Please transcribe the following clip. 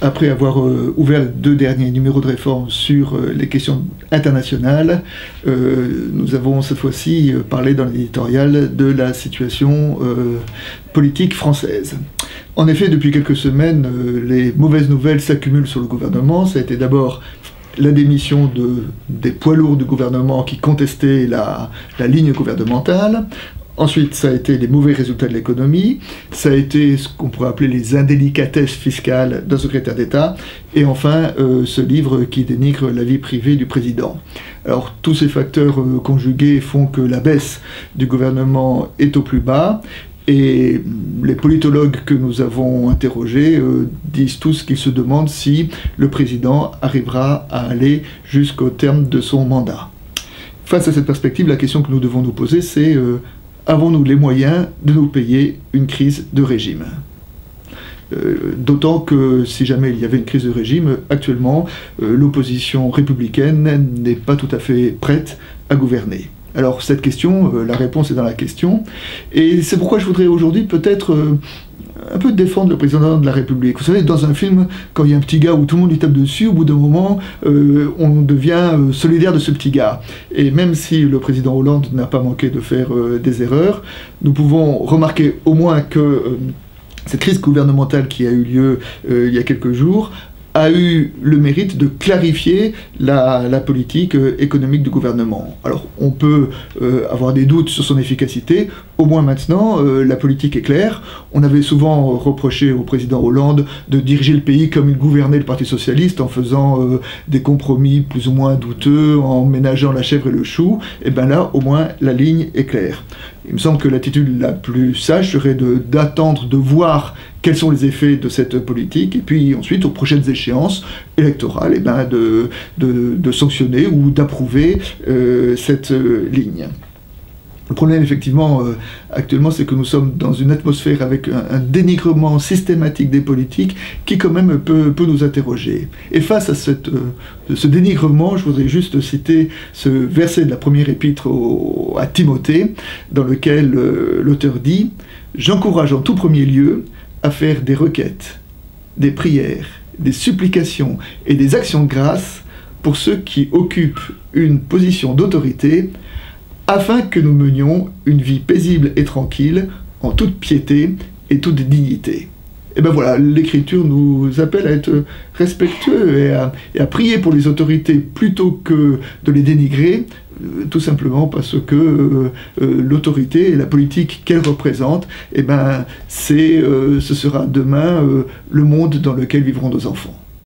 après avoir ouvert les 2 derniers numéros de réforme sur les questions internationales, nous avons cette fois-ci parlé dans l'éditorial de la situation politique française. En effet, depuis quelques semaines, les mauvaises nouvelles s'accumulent sur le gouvernement. Ça a été d'abord la démission des poids lourds du gouvernement qui contestaient la ligne gouvernementale. Ensuite, ça a été les mauvais résultats de l'économie, ça a été ce qu'on pourrait appeler les indélicatesses fiscales d'un secrétaire d'État, et enfin, ce livre qui dénigre la vie privée du président. Alors, tous ces facteurs conjugués font que la baisse du gouvernement est au plus bas, et les politologues que nous avons interrogés disent tous qu'ils se demandent si le président arrivera à aller jusqu'au terme de son mandat. Face à cette perspective, la question que nous devons nous poser, c'est avons-nous les moyens de nous payer une crise de régime? D'autant que si jamais il y avait une crise de régime, actuellement, l'opposition républicaine n'est pas tout à fait prête à gouverner. Alors cette question, la réponse est dans la question, et c'est pourquoi je voudrais aujourd'hui peut-être un peu défendre le président de la République. Vous savez, dans un film, quand il y a un petit gars où tout le monde lui tape dessus, au bout d'un moment, on devient solidaire de ce petit gars. Et même si le président Hollande n'a pas manqué de faire des erreurs, nous pouvons remarquer au moins que cette crise gouvernementale qui a eu lieu il y a quelques jours a eu le mérite de clarifier la politique économique du gouvernement. Alors, on peut avoir des doutes sur son efficacité, au moins maintenant, la politique est claire. On avait souvent reproché au président Hollande de diriger le pays comme il gouvernait le Parti Socialiste, en faisant des compromis plus ou moins douteux, en ménageant la chèvre et le chou. Et bien là, au moins, la ligne est claire. Il me semble que l'attitude la plus sage serait d'attendre de voir quels sont les effets de cette politique, et puis ensuite, aux prochaines échéances électorales, et ben de sanctionner ou d'approuver cette ligne. Le problème, effectivement, actuellement, c'est que nous sommes dans une atmosphère avec un dénigrement systématique des politiques qui, quand même, peut nous interroger. Et face à ce dénigrement, je voudrais juste citer ce verset de la première épître à Timothée, dans lequel l'auteur dit « J'encourage en tout premier lieu à faire des requêtes, des prières, des supplications et des actions de grâce pour ceux qui occupent une position d'autorité, afin que nous menions une vie paisible et tranquille, en toute piété et toute dignité. » Et ben voilà, l'Écriture nous appelle à être respectueux et à prier pour les autorités plutôt que de les dénigrer, tout simplement parce que l'autorité et la politique qu'elle représente, eh ben, ce sera demain le monde dans lequel vivront nos enfants.